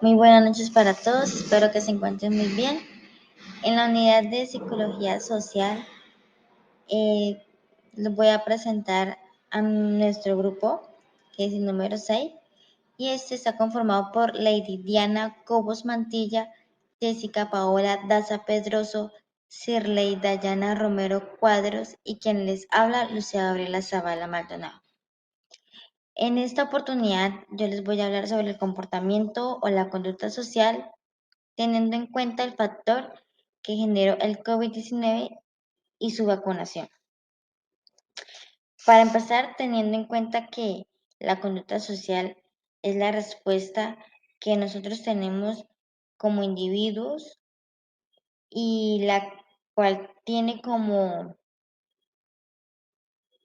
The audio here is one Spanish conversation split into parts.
Muy buenas noches para todos, espero que se encuentren muy bien. En la unidad de Psicología Social eh, les voy a presentar a nuestro grupo, que es el número 6, y este está conformado por Lady Diana Cobos Mantilla, Jessica Paola Daza Pedroso, Sirley Dayana Romero Cuadros y quien les habla, Lucía Gabriela Zavala Maldonado. En esta oportunidad yo les voy a hablar sobre el comportamiento o la conducta social teniendo en cuenta el factor que generó el COVID-19 y su vacunación. Para empezar, teniendo en cuenta que la conducta social es la respuesta que nosotros tenemos como individuos y la cual tiene como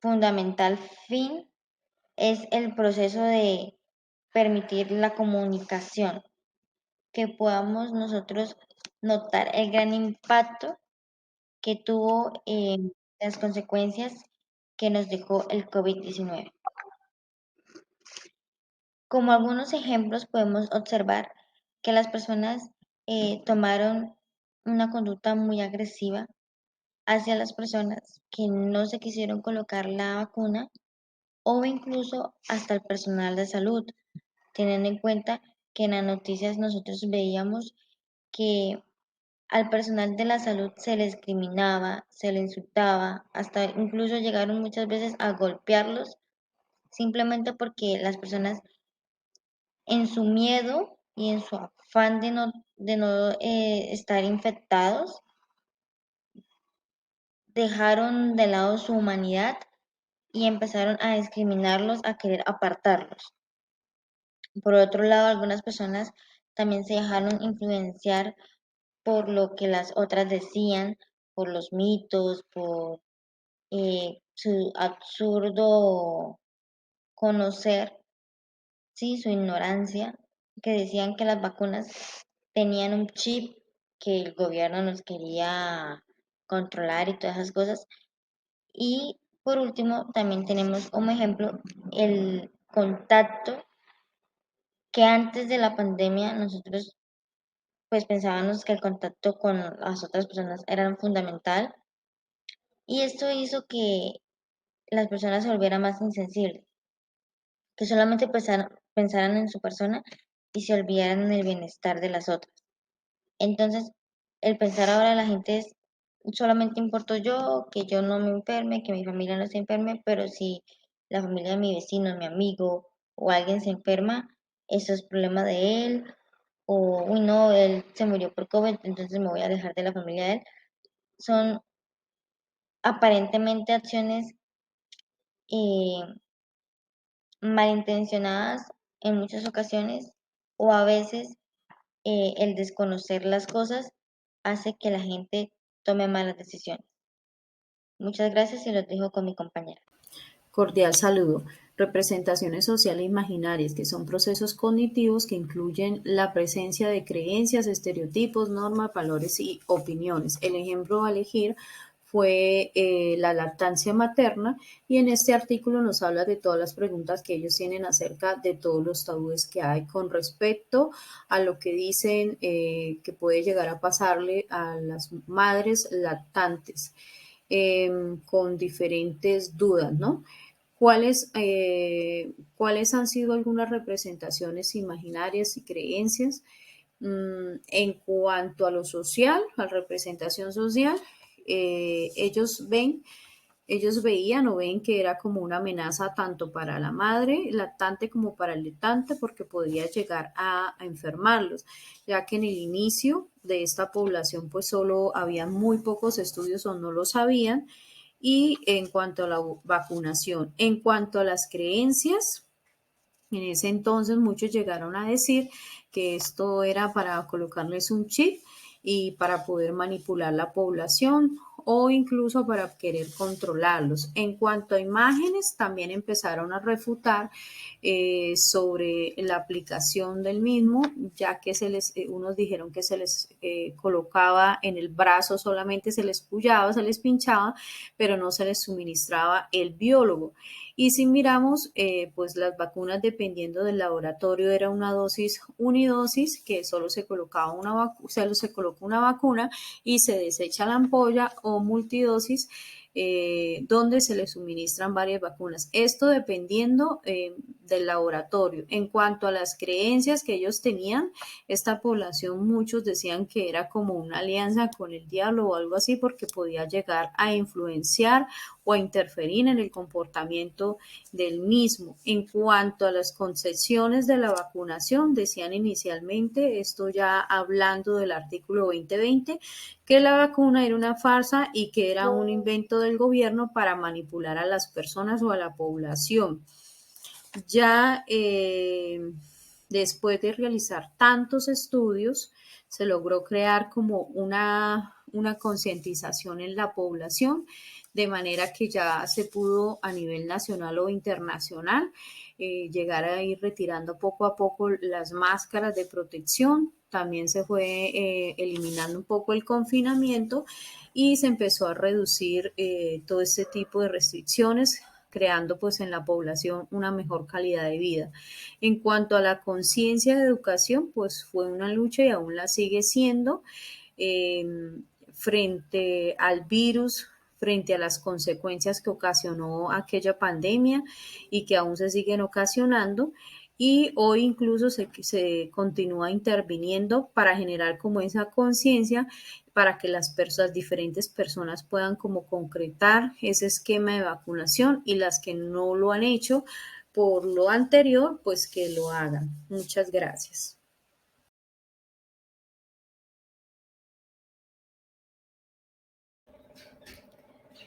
fundamental fin es el proceso de permitir la comunicación, que podamos nosotros notar el gran impacto que tuvo las consecuencias que nos dejó el COVID-19. Como algunos ejemplos podemos observar que las personas tomaron una conducta muy agresiva hacia las personas que no se quisieron colocar la vacuna o incluso hasta el personal de salud, teniendo en cuenta que en las noticias nosotros veíamos que al personal de la salud se le discriminaba, se le insultaba, hasta incluso llegaron muchas veces a golpearlos simplemente porque las personas en su miedo y en su afán de no estar infectados, dejaron de lado su humanidad y empezaron a discriminarlos, a querer apartarlos. Por otro lado, algunas personas también se dejaron influenciar por lo que las otras decían, por los mitos, por su absurdo conocer, sí, su ignorancia, que decían que las vacunas tenían un chip que el gobierno nos quería controlar y todas esas cosas. Y por último, también tenemos como ejemplo el contacto que antes de la pandemia nosotros pues pensábamos que el contacto con las otras personas era fundamental y esto hizo que las personas se volvieran más insensibles, que solamente pensaran en su persona y se olvidaran en el bienestar de las otras. Entonces, el pensar ahora de la gente es, solamente importo yo, que yo no me enferme, que mi familia no se enferme, pero si la familia de mi vecino, mi amigo o alguien se enferma, eso es problema de él, o, uy, no, él se murió por COVID, entonces me voy a alejar de la familia de él. Son aparentemente acciones eh, malintencionadas en muchas ocasiones o a veces el desconocer las cosas hace que la gente tome malas decisiones. Muchas gracias y los dejo con mi compañera. Cordial saludo. Representaciones sociales imaginarias, que son procesos cognitivos que incluyen la presencia de creencias, estereotipos, normas, valores y opiniones. El ejemplo a elegir fue la lactancia materna y en este artículo nos habla de todas las preguntas que ellos tienen acerca de todos los tabúes que hay con respecto a lo que dicen que puede llegar a pasarle a las madres lactantes con diferentes dudas, ¿no? ¿Cuáles han sido algunas representaciones imaginarias y creencias en cuanto a lo social, a la representación social? Ellos ellos veían o ven que era como una amenaza tanto para la madre lactante como para el lactante porque podría llegar a enfermarlos, ya que en el inicio de esta población pues solo había muy pocos estudios o no lo sabían. Y en cuanto a la vacunación, en cuanto a las creencias, en ese entonces muchos llegaron a decir que esto era para colocarles un chip y para poder manipular la población o incluso para querer controlarlos. En cuanto a imágenes, también empezaron a refutar sobre la aplicación del mismo, ya que unos dijeron que se les colocaba en el brazo, solamente se les puyaba, se les pinchaba, pero no se les suministraba el biólogo. Y si miramos, pues las vacunas dependiendo del laboratorio era una dosis unidosis, que solo se colocaba se coloca una vacuna y se desecha la ampolla, o multidosis, donde se le suministran varias vacunas. Esto dependiendo del laboratorio. En cuanto a las creencias que ellos tenían, esta población, muchos decían que era como una alianza con el diablo o algo así, porque podía llegar a influenciar o a interferir en el comportamiento del mismo. En cuanto a las concesiones de la vacunación, decían inicialmente, esto ya hablando del artículo 2020, que la vacuna era una farsa y que era un invento del gobierno para manipular a las personas o a la población. Ya después de realizar tantos estudios, se logró crear como una concientización en la población, de manera que ya se pudo a nivel nacional o internacional llegar a ir retirando poco a poco las máscaras de protección. También se fue eliminando un poco el confinamiento y se empezó a reducir todo este tipo de restricciones, creando pues en la población una mejor calidad de vida. En cuanto a la conciencia de educación, pues fue una lucha y aún la sigue siendo eh, frente al virus, frente a las consecuencias que ocasionó aquella pandemia y que aún se siguen ocasionando. Y hoy incluso se continúa interviniendo para generar como esa conciencia, para que las diferentes personas puedan como concretar ese esquema de vacunación, y las que no lo han hecho por lo anterior, pues que lo hagan. Muchas gracias.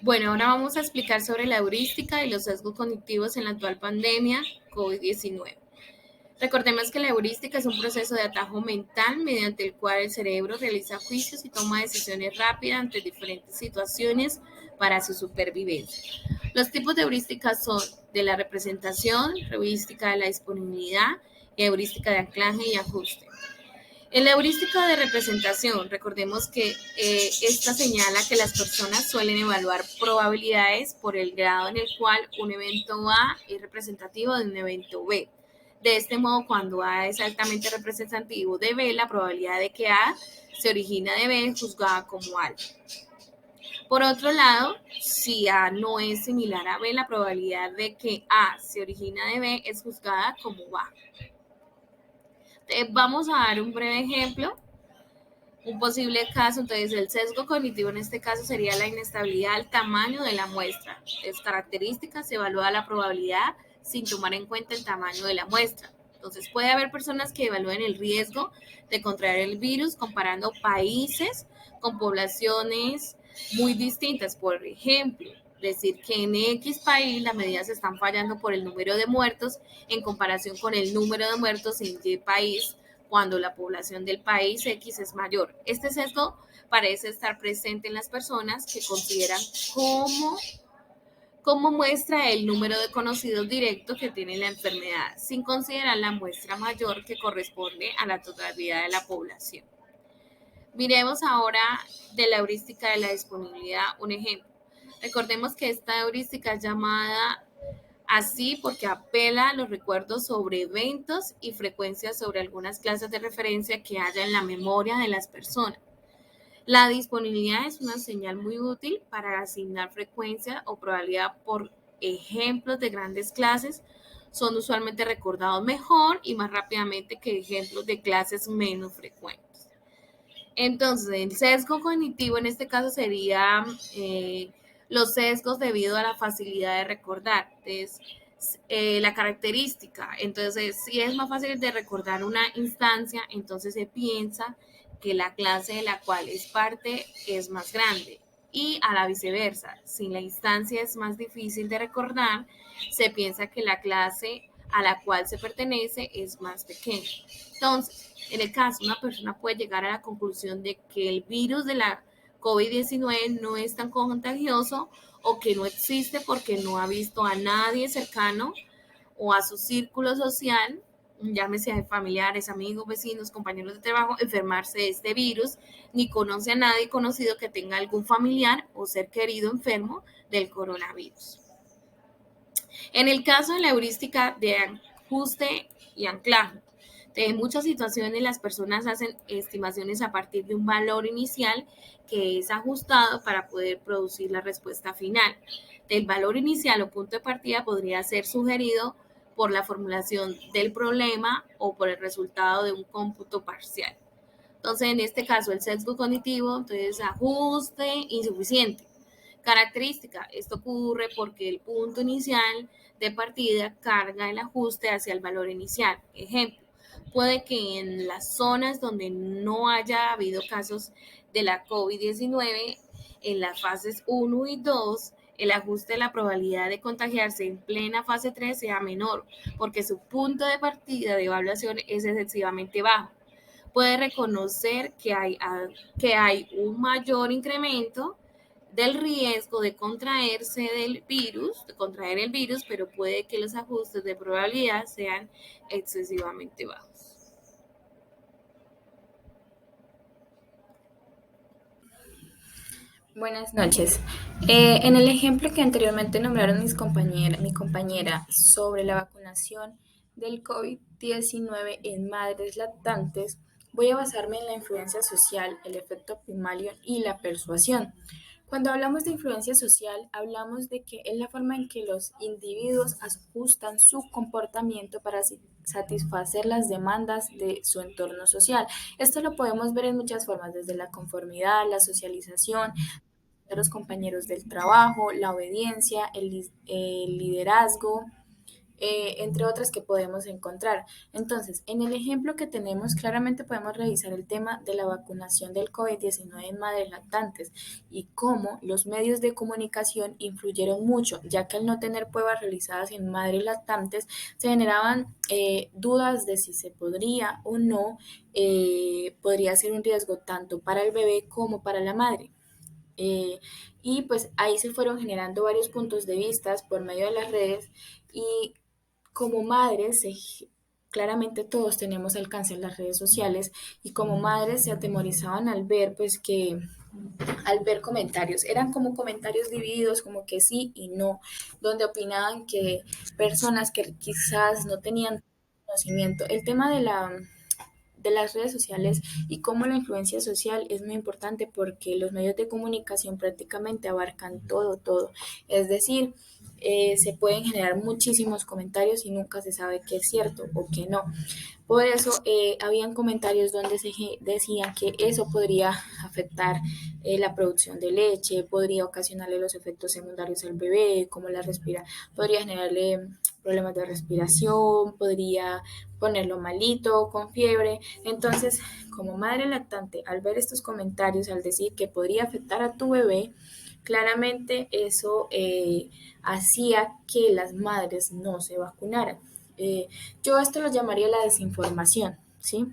Bueno, ahora vamos a explicar sobre la heurística y los sesgos cognitivos en la actual pandemia COVID-19. Recordemos que la heurística es un proceso de atajo mental mediante el cual el cerebro realiza juicios y toma decisiones rápidas ante diferentes situaciones para su supervivencia. Los tipos de heurística son de la representación, heurística de la disponibilidad y heurística de anclaje y ajuste. En la heurística de representación, recordemos que esta señala que las personas suelen evaluar probabilidades por el grado en el cual un evento A es representativo de un evento B. De este modo, cuando A es altamente representativo de B, la probabilidad de que A se origina de B es juzgada como alta. Por otro lado, si A no es similar a B, la probabilidad de que A se origina de B es juzgada como baja. Vamos a dar un breve ejemplo. Un posible caso, entonces el sesgo cognitivo en este caso sería la inestabilidad del tamaño de la muestra. Es característica, se evalúa la probabilidad sin tomar en cuenta el tamaño de la muestra. Entonces puede haber personas que evalúen el riesgo de contraer el virus comparando países con poblaciones muy distintas. Por ejemplo, decir que en X país las medidas están fallando por el número de muertos en comparación con el número de muertos en Y país, cuando la población del país X es mayor. Este sesgo parece estar presente en las personas que consideran como muestra el número de conocidos directos que tienen la enfermedad, sin considerar la muestra mayor que corresponde a la totalidad de la población. Miremos ahora de la heurística de la disponibilidad un ejemplo. Recordemos que esta heurística es llamada así porque apela a los recuerdos sobre eventos y frecuencias sobre algunas clases de referencia que haya en la memoria de las personas. La disponibilidad es una señal muy útil para asignar frecuencia o probabilidad. Por ejemplos de grandes clases son usualmente recordados mejor y más rápidamente que ejemplos de clases menos frecuentes. Entonces, el sesgo cognitivo en este caso sería los sesgos debido a la facilidad de recordar. Entonces, la característica, entonces, si es más fácil de recordar una instancia, entonces se piensa que la clase de la cual es parte es más grande. Y a la viceversa, si la instancia es más difícil de recordar, se piensa que la clase a la cual se pertenece es más pequeña. Entonces, en el caso, una persona puede llegar a la conclusión de que el virus de la COVID-19 no es tan contagioso o que no existe porque no ha visto a nadie cercano o a su círculo social, llámese familiares, amigos, vecinos, compañeros de trabajo, enfermarse de este virus, ni conoce a nadie conocido que tenga algún familiar o ser querido enfermo del coronavirus. En el caso de la heurística de ajuste y anclaje, en muchas situaciones las personas hacen estimaciones a partir de un valor inicial que es ajustado para poder producir la respuesta final. Del valor inicial o punto de partida podría ser sugerido por la formulación del problema o por el resultado de un cómputo parcial. Entonces, en este caso, el sesgo cognitivo, entonces, ajuste insuficiente. Característica, esto ocurre porque el punto inicial de partida carga el ajuste hacia el valor inicial. Ejemplo, puede que en las zonas donde no haya habido casos de la COVID-19, en las fases 1 y 2, el ajuste de la probabilidad de contagiarse en plena fase 3 sea menor, porque su punto de partida de evaluación es excesivamente bajo. Puede reconocer que hay un mayor incremento del riesgo de contraer el virus, pero puede que los ajustes de probabilidad sean excesivamente bajos. Buenas noches. En el ejemplo que anteriormente nombraron mi compañera sobre la vacunación del COVID-19 en madres lactantes, voy a basarme en la influencia social, el efecto Pygmalion y la persuasión. Cuando hablamos de influencia social, hablamos de que es la forma en que los individuos ajustan su comportamiento para satisfacer las demandas de su entorno social. Esto lo podemos ver en muchas formas, desde la conformidad, la socialización, de los compañeros del trabajo, la obediencia, el liderazgo, entre otras que podemos encontrar. Entonces, en el ejemplo que tenemos, claramente podemos revisar el tema de la vacunación del COVID-19 en madres lactantes y cómo los medios de comunicación influyeron mucho, ya que al no tener pruebas realizadas en madres lactantes, se generaban dudas de si se podría o no, podría ser un riesgo tanto para el bebé como para la madre. Y pues ahí se fueron generando varios puntos de vista por medio de las redes y como madres, claramente todos tenemos alcance en las redes sociales y como madres se atemorizaban al ver pues que al ver comentarios, eran como comentarios divididos, como que sí y no, donde opinaban que personas que quizás no tenían conocimiento. El tema de las redes sociales y cómo la influencia social es muy importante porque los medios de comunicación prácticamente abarcan todo. Es decir, se pueden generar muchísimos comentarios y nunca se sabe qué es cierto o qué no. Por eso habían comentarios donde se decía que eso podría afectar la producción de leche, podría ocasionarle los efectos secundarios al bebé, como la respira, podría generarle problemas de respiración, podría ponerlo malito, con fiebre. Entonces, como madre lactante, al ver estos comentarios, al decir que podría afectar a tu bebé, claramente eso hacía que las madres no se vacunaran. Yo esto lo llamaría la desinformación, ¿sí?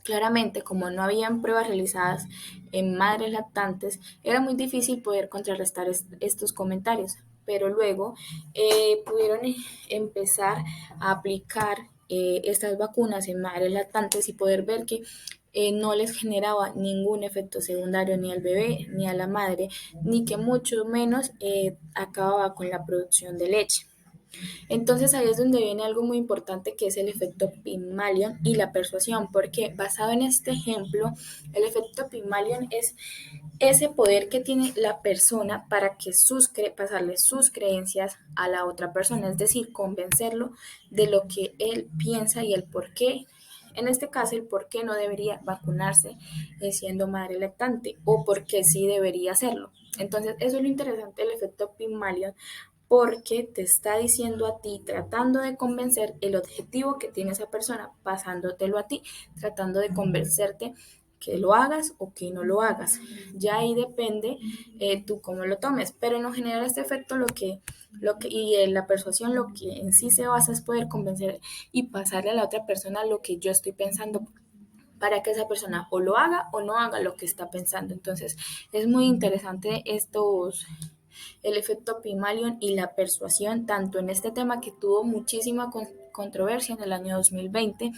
Claramente, como no habían pruebas realizadas en madres lactantes, era muy difícil poder contrarrestar estos comentarios, pero luego pudieron empezar a aplicar estas vacunas en madres lactantes y poder ver que no les generaba ningún efecto secundario ni al bebé ni a la madre, ni que mucho menos acababa con la producción de leche. Entonces ahí es donde viene algo muy importante que es el efecto Pygmalion y la persuasión, porque basado en este ejemplo, el efecto Pygmalion es ese poder que tiene la persona para que pasarle sus creencias a la otra persona, es decir, convencerlo de lo que él piensa y el por qué. En este caso, el por qué no debería vacunarse siendo madre lactante o por qué sí debería hacerlo. Entonces, eso es lo interesante del efecto Pygmalion, porque te está diciendo a ti, tratando de convencer el objetivo que tiene esa persona, pasándotelo a ti, tratando de convencerte que lo hagas o que no lo hagas. Ya ahí depende tú cómo lo tomes, pero en lo general este efecto y en la persuasión lo que en sí se basa es poder convencer y pasarle a la otra persona lo que yo estoy pensando para que esa persona o lo haga o no haga lo que está pensando. Entonces es muy interesante el efecto Pygmalion y la persuasión, tanto en este tema que tuvo muchísima controversia en el año 2020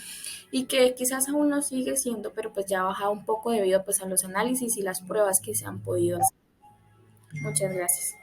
y que quizás aún no sigue siendo, pero pues ya ha bajado un poco debido pues a los análisis y las pruebas que se han podido hacer. Muchas gracias.